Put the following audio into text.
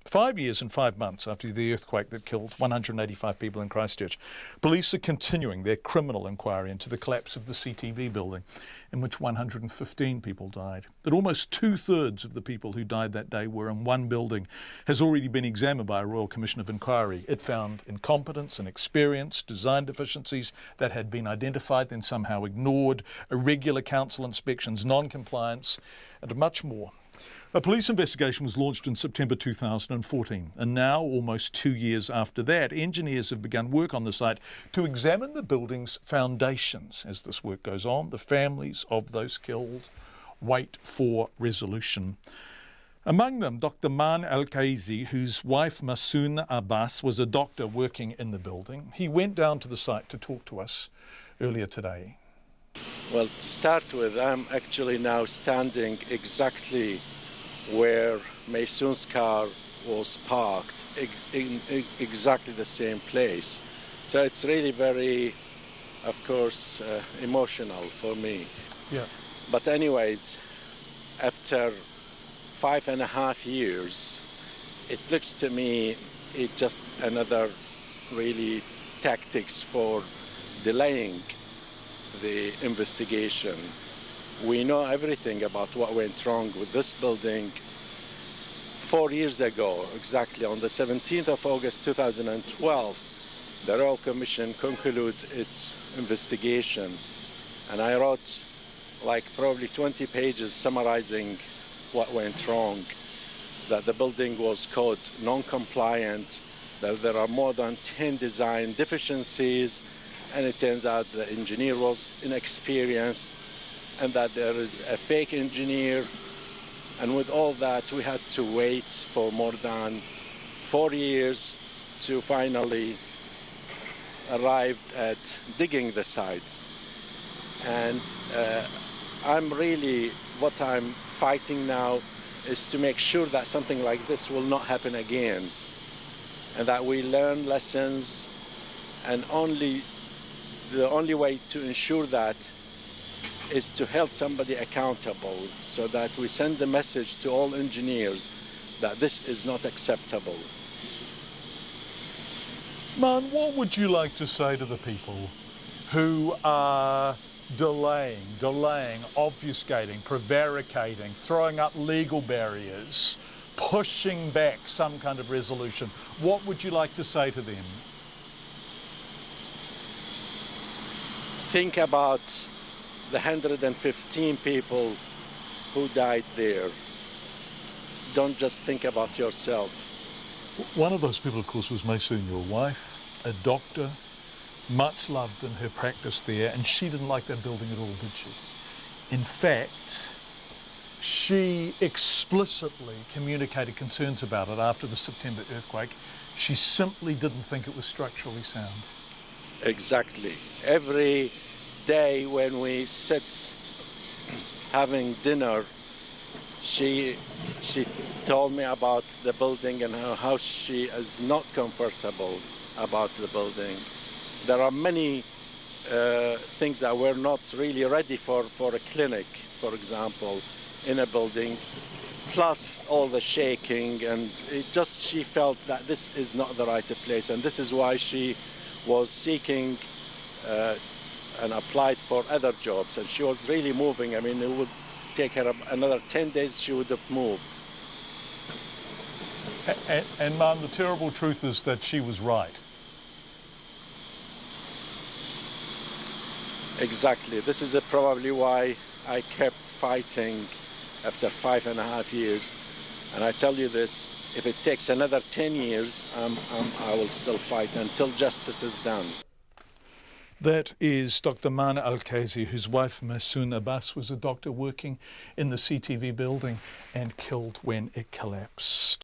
5 years and 5 months after the earthquake that killed 185 people in Christchurch, police are continuing their criminal inquiry into the collapse of the CTV building, in which 115 people died. That almost 2/3 of the people who died that day were in one building has already been examined by a Royal Commission of Inquiry. It found incompetence and experience, design deficiencies that had been identified then somehow ignored, irregular council inspections, non-compliance, and much more. A police investigation was launched in September 2014, and now, almost 2 years after that, engineers have begun work on the site to examine the building's foundations. As this work goes on, the families of those killed wait for resolution. Among them, Dr. Maan Alkaisi, whose wife Maan Alkaisi was a doctor working in the building. He went down to the site to talk to us earlier today. Well, to start with, I'm actually now standing exactly where Maysoon's car was parked, in exactly the same place. So it's really very, of course, emotional for me. Yeah. But anyways, after 5.5 years, it looks to me it's just another really tactics for delaying the investigation. We know everything about what went wrong with this building. 4 years ago, exactly on the 17th of August 2012, the Royal Commission concluded its investigation, and I wrote like probably 20 pages summarizing what went wrong, that the building was code non-compliant, that there are more than 10 design deficiencies, and it turns out the engineer was inexperienced, and that there is a fake engineer. And with all that, we had to wait for more than 4 years to finally arrive at digging the site. And what I'm fighting now is to make sure that something like this will not happen again, and that we learn lessons, and the only way to ensure that is to hold somebody accountable, so that we send the message to all engineers that this is not acceptable. Maan, what would you like to say to the people who are delaying, obfuscating, prevaricating, throwing up legal barriers, pushing back some kind of resolution? What would you like to say to them? Think about the 115 people who died there. Don't just think about yourself. One of those people, of course, was Maysoon, your wife, a doctor, much loved in her practice there, and she didn't like that building at all, did she? In fact, she explicitly communicated concerns about it after the September earthquake. She simply didn't think it was structurally sound. Exactly. Every day when we sit having dinner, she told me about the building and how she is not comfortable about the building. There are many things that we're not really ready for a clinic, for example, in a building, plus all the shaking, and she felt that this is not the right place, and this is why she was seeking and applied for other jobs, and she was really moving. I mean, it would take her another 10 days, she would have moved. And Maan, the terrible truth is that she was right. Exactly. This is probably why I kept fighting after 5.5 years. And I tell you this, if it takes another 10 years, I will still fight until justice is done. That is Dr. Maan Alkaisi, whose wife Maysoon was a doctor working in the CTV building and killed when it collapsed.